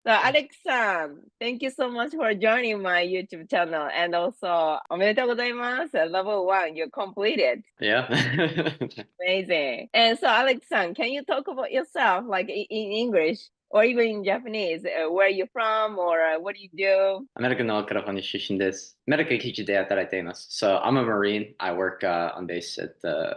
So Alex-san, thank you so much for joining my YouTube channel. And also, おめでとうございます. Level 1, you completed. Yeah. Amazing. And so Alex-san, can you talk about yourself, like in English or even in Japanese? Where you from or what do you do? アメリカのカリフォルニア出身です。アメリカ基地で働いています。So I'm a Marine. I work on base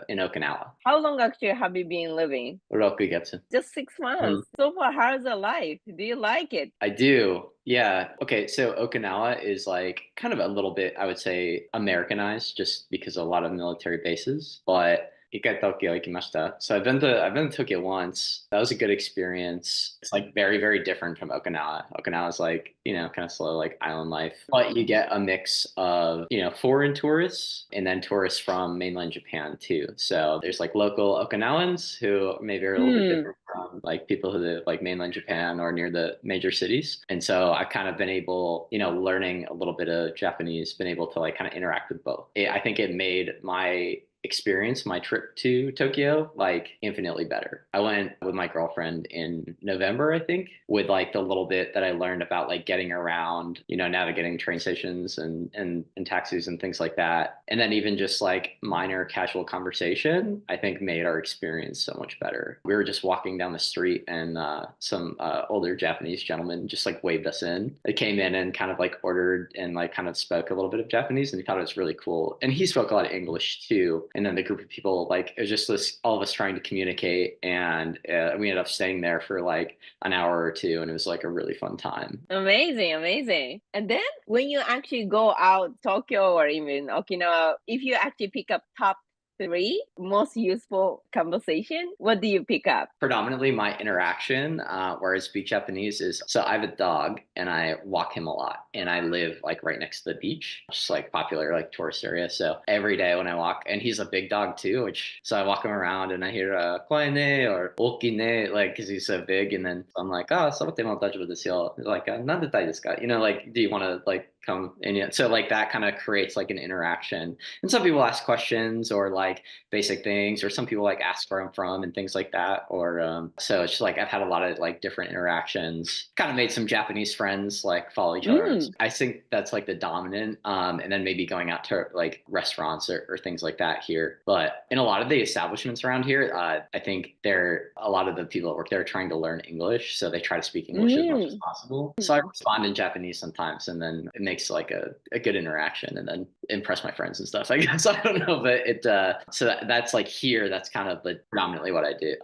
in Okinawa. How long actually have you been living? 6月。Just 6 months. So far, how's the life? Do you like it? I do. Yeah. Okay. So Okinawa is like kind of a little bit, I would say, Americanized just because of a lot of military bases. But 一回 Tokyo 行きました. So I've been to Tokyo once. That was a good experience. It's like very, very different from Okinawa. Okinawa is like, kind of slow, like island life. But you get a mix of, foreign tourists and then tourists from mainland Japan too. So there's like local Okinawans who maybe are a little bit Mm. different from like people who live like mainland Japan or near the major cities. And so I've kind of been able, learning a little bit of Japanese, been able to like kind of interact with both. I think it made my trip to Tokyo like infinitely better. I went with my girlfriend in November, I think, with like the little bit that I learned about like getting around, navigating train stations and taxis and things like that. And then even just like minor casual conversation, I think made our experience so much better. We were just walking down the street and some older Japanese gentleman just like waved us in. They came in and kind of like ordered and like kind of spoke a little bit of Japanese and he thought it was really cool. And he spoke a lot of English too. And then the group of people, like, it was just this, all of us trying to communicate. And we ended up staying there for like an hour or two. And it was like a really fun time. Amazing, amazing. And then when you actually go out Tokyo or even Okinawa, if you actually pick up top three most useful conversation, what do you pick up? Predominantly my interaction, where I speak Japanese is, so I have a dog and I walk him a lot and I live like right next to the beach, just like popular like tourist area. So every day when I walk, and he's a big dog too, so I walk him around and I hear koi ne or oki ne, like, cause he's so big. And then I'm like, oh, sabate mo daijoubu desu yo. He's like, nande tai desu ka? Like, do you want to like come in yet? So like that kind of creates like an interaction. And some people ask questions or like basic things, or some people like ask where I'm from and things like that. Or so it's just like I've had a lot of like different interactions. Kind of made some Japanese friends like follow each other. Mm. I think that's like the dominant. And then maybe going out to like restaurants or things like that here. But in a lot of the establishments around here, I think a lot of the people that work there are trying to learn English, so they try to speak English as much as Mm. possible. So I respond in Japanese sometimes, and then it makes like a good interaction, and then impress my friends and stuff. I guess I don't know, but that's like here. That's kind of like predominantly what I do.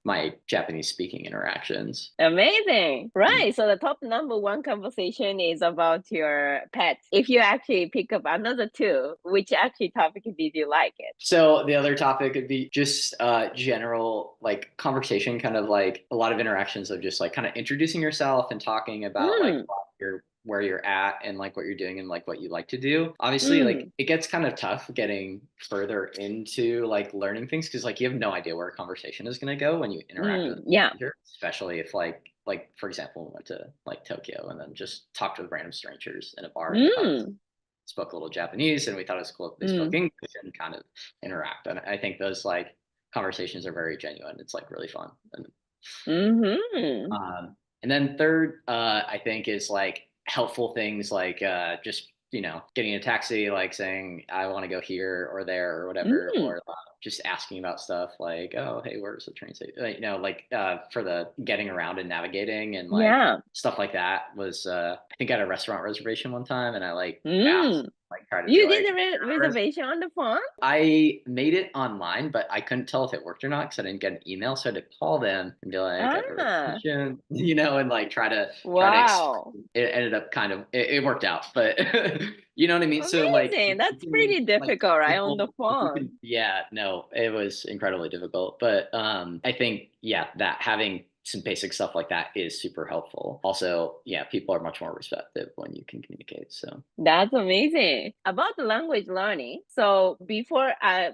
My Japanese speaking interactions. Amazing. Right. So the top number one conversation is about your pets. If you actually pick up another two, which actually topic did you like it? So the other topic would be just general like conversation, kind of like a lot of interactions of just like kind of introducing yourself and talking about like Mm. your where you're at and like what you're doing and like what you like to do. Obviously, like Mm. it gets kind of tough getting further into like learning things because like you have no idea where a conversation is going to go when you interact with Mm. a Yeah. stranger, especially if like for example, we went to like Tokyo and then just talked with random strangers in a bar and they thought Mm. spoke a little Japanese and we thought it was cool if they spoke Mm. English and kind of interact. And I think those like conversations are very genuine. It's like really fun. Mm-hmm. And then third, I think is like helpful things like just getting a taxi, like saying I want to go here or there or whatever, Mm. or just asking about stuff like, oh hey, where's the train station? Like for the getting around and navigating and like Yeah. stuff like that was I think I had a restaurant reservation one time and I like asked Mm. like try to be You did like a reservation on the phone? I made it online, but I couldn't tell if it worked or not because I didn't get an email. So I had to call them and be like, I have a Ah. reservation, and like try to Wow. explain. It ended up kind of it worked out, but you know what I mean. So like, Amazing. That's pretty like difficult, right? On the simple, phone. yeah, no, it was incredibly difficult, but I think yeah, that having some basic stuff like that is super helpful. Also, yeah, people are much more receptive when you can communicate. So That's amazing. About the language learning. So before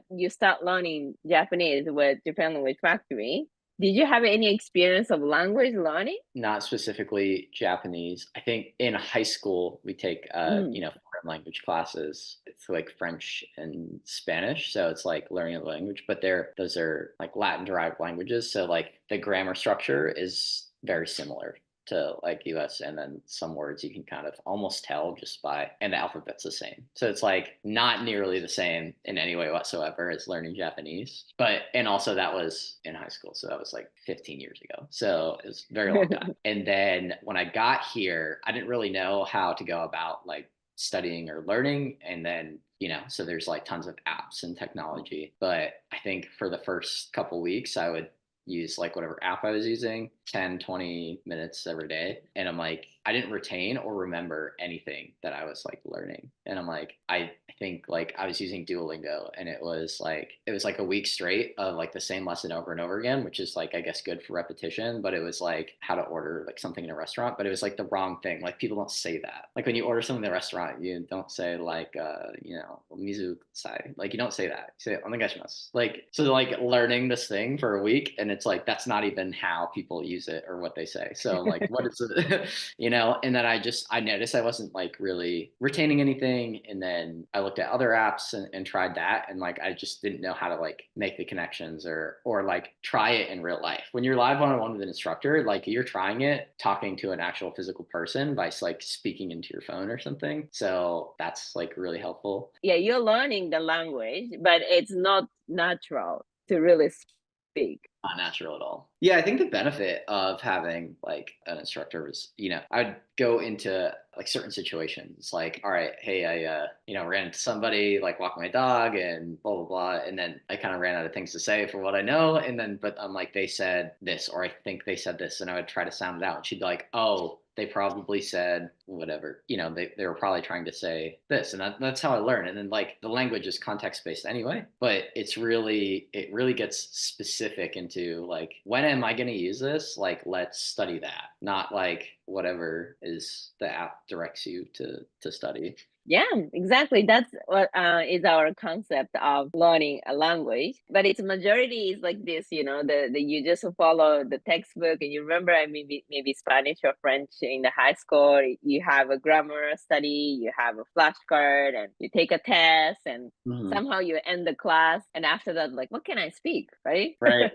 you start learning Japanese with Japan Language Factory, did you have any experience of language learning? not specifically Japanese. I think in high school we take Mm. foreign language classes. It's like French and Spanish, so it's like learning a language, but those are like Latin derived languages, so like the grammar structure is very similar. to like US, and then some words you can kind of almost tell just by, and the alphabet's the same. So it's like not nearly the same in any way whatsoever as learning Japanese. But and also that was in high school, so that was like 15 years ago. So it was a very long time. And then when I got here, I didn't really know how to go about like studying or learning. And then so there's like tons of apps and technology, but I think for the first couple weeks I would use like whatever app I was using 10, 20 minutes every day. And I'm like, I didn't retain or remember anything that I was like learning. And I'm like, I think like I was using Duolingo, and it was like a week straight of like the same lesson over and over again, which is like, I guess, good for repetition, but it was like how to order like something in a restaurant, but it was like the wrong thing. Like people don't say that. Like when you order something in the restaurant, you don't say like, mizu sai. Like you don't say that. You say onegaishimasu. Like, so like learning this thing for a week, and it's like, that's not even how people use it or what they say. So I'm like, what is it? And then I noticed I wasn't like really retaining anything. And then I looked at other apps and tried that. And like, I just didn't know how to like make the connections or like try it in real life. When you're live one-on-one with an instructor, like you're trying it, talking to an actual physical person by like speaking into your phone or something. So that's like really helpful. Yeah, you're learning the language, but it's not natural to really speak. Not natural at all. Yeah, I think the benefit of having like an instructor was, I'd go into like certain situations, like, all right, hey, I ran into somebody, like walking my dog and blah, blah, blah. And then I kind of ran out of things to say for what I know. And then, but I'm like, they said this, or I think they said this. And I would try to sound it out. And she'd be like, oh, they probably said whatever, they were probably trying to say this. And that's how I learn. And then like the language is context based anyway, but it really gets specific into like, when am I going to use this? Like, let's study that, not like whatever is the app directs you to study. Yeah, exactly. That's what is our concept of learning a language. But its majority is like this, the you just follow the textbook, and you remember, I mean, maybe Spanish or French in the high school. You have a grammar study, you have a flashcard, and you take a test, and Mhm. somehow you end the class. And after that, like, what can I speak, right? Right.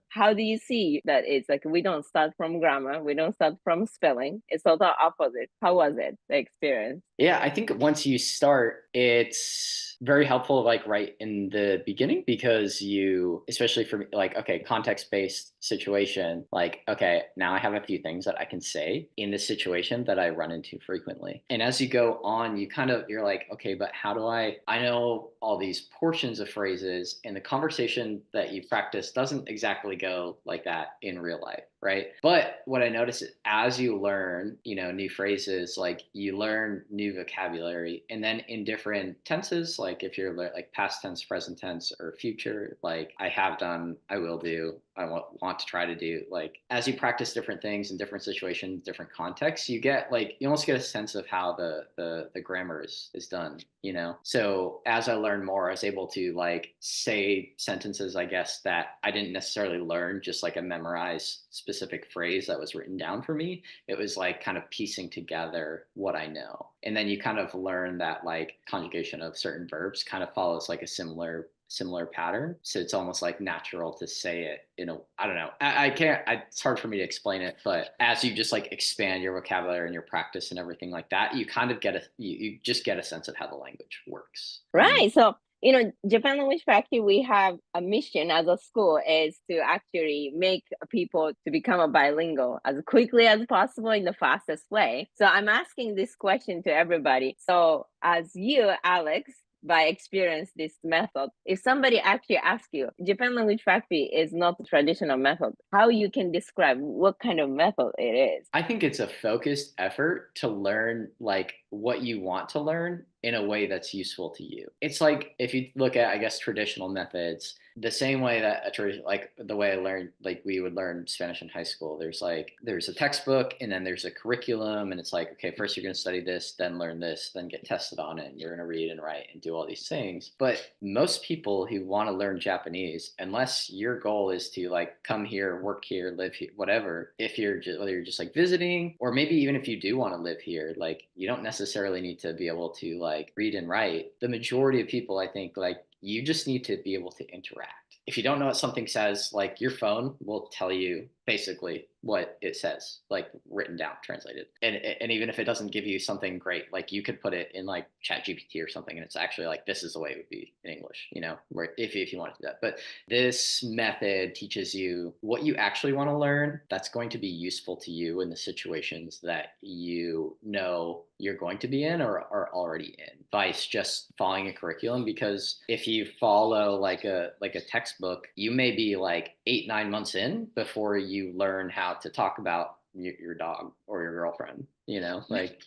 How do you see that? It's like we don't start from grammar, we don't start from spelling. It's total opposite. How was it, the experience? Yeah, I think once you start, it's very helpful, like right in the beginning, because especially for me, like, okay, context based situation, like, okay, now I have a few things that I can say in this situation that I run into frequently. And as you go on, you're like, okay, but how do I know all these portions of phrases, and the conversation that you practice doesn't exactly go like that in real life. Right. But what I notice is as you learn, new phrases, like you learn new vocabulary, and then in different tenses, like if you're like past tense, present tense, or future, like I have done, I will do, I want to try to do, like as you practice different things in different situations, different contexts, you almost get a sense of how the grammar is done. So as I learned more, I was able to like say sentences, I guess, that I didn't necessarily learn just like a memorized specific phrase that was written down for me. It was like kind of piecing together what I know. And then you kind of learn that like conjugation of certain verbs kind of follows like a similar pattern. So it's almost like natural to say it I don't know. I can't, it's hard for me to explain it, but as you just like expand your vocabulary and your practice and everything like that, you kind of you just get a sense of how the language works. Right. So, Japan Language Factory, we have a mission as a school is to actually make people to become a bilingual as quickly as possible in the fastest way. So I'm asking this question to everybody. So as you, Alex, by experience this method, if somebody actually asks you, Japan Language Factory is not a traditional method, how you can describe what kind of method it is? I think it's a focused effort to learn like what you want to learn in a way that's useful to you. It's like if you look at, I guess, traditional methods, the same way that like the way I learned, like we would learn Spanish in high school, there's a textbook, and then there's a curriculum, and it's like, okay, first you're going to study this, then learn this, then get tested on it, and you're going to read and write and do all these things. But most people who want to learn Japanese, unless your goal is to like come here, work here, live here, whatever, whether you're just like visiting, or maybe even if you do want to live here, like you don't necessarily need to be able to like read and write. The majority of people, I think, like you just need to be able to interact. If you don't know what something says, like your phone will tell you basically what it says, like written down, translated. And even if it doesn't give you something great, like you could put it in like Chat GPT or something, and it's actually like this is the way it would be in English, where if you want to do that. But this method teaches you what you actually want to learn that's going to be useful to you in the situations that you're going to be in or are already in, vice just following a curriculum. Because if you follow like a textbook, you may be like 8 9 months in before you learn how to talk about your dog or your girlfriend, like.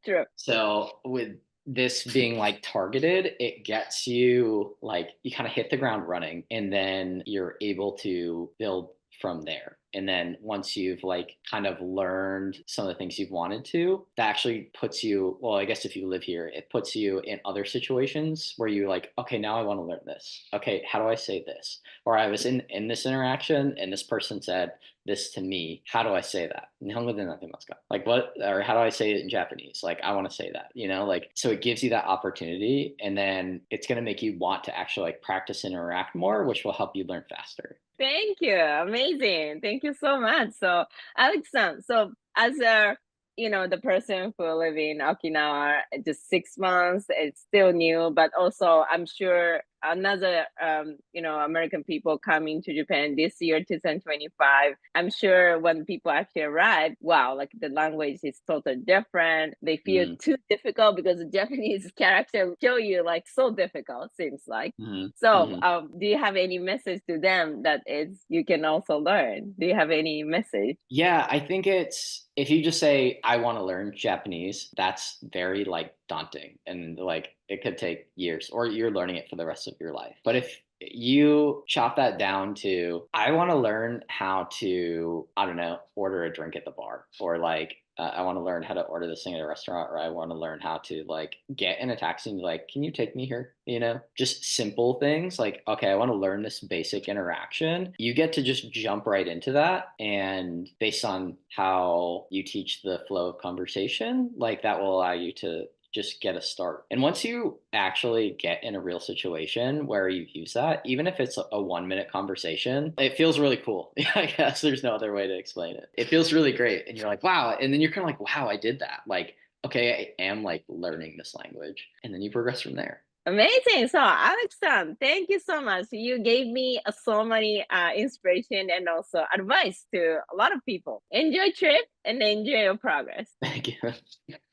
True. So with this being like targeted, it gets you like you kind of hit the ground running, and then you're able to build from there. And then once you've like kind of learned some of the things you've wanted to, that actually puts you, well, I guess if you live here, it puts you in other situations where you like, okay, now I want to learn this. Okay, how do I say this? Or I was in this interaction and this person said this to me. How do I say that? Like what, or how do I say it in Japanese? Like I want to say that, like, so it gives you that opportunity, and then it's going to make you want to actually like practice and interact more, which will help you learn faster. Thank you. Amazing. Thank you so much. So, Alex, so as a the person who live in Okinawa, just 6 months, it's still new, but also I'm sure another American people coming to Japan this year, 2025. I'm sure when people actually arrive, wow, like the language is totally different. They feel Mm, too difficult because the Japanese character show you like so difficult, seems like. mm, So, mm. do you have any message to them that is you can also learn? Do you have any message? Yeah, I think it's if you just say I want to learn Japanese, that's very like daunting, and like it could take years or you're learning it for the rest of your life. But if you chop that down to I want to learn how to, I don't know, order a drink at the bar, or like I want to learn how to order this thing at a restaurant, or I want to learn how to like get in a taxi and be like, can you take me here? Just simple things like, okay, I want to learn this basic interaction. You get to just jump right into that. And based on how you teach the flow of conversation, like that will allow you to just get a start. And once you actually get in a real situation where you use that, even if it's a 1 minute conversation, it feels really cool. I guess there's no other way to explain it. It feels really great. And you're like, wow. And then you're kind of like, wow, I did that. Like, okay, I am like learning this language. And then you progress from there. Amazing. So, Alex, thank you so much. You gave me so many inspiration and also advice to a lot of people. Enjoy trip and enjoy your progress. Thank you.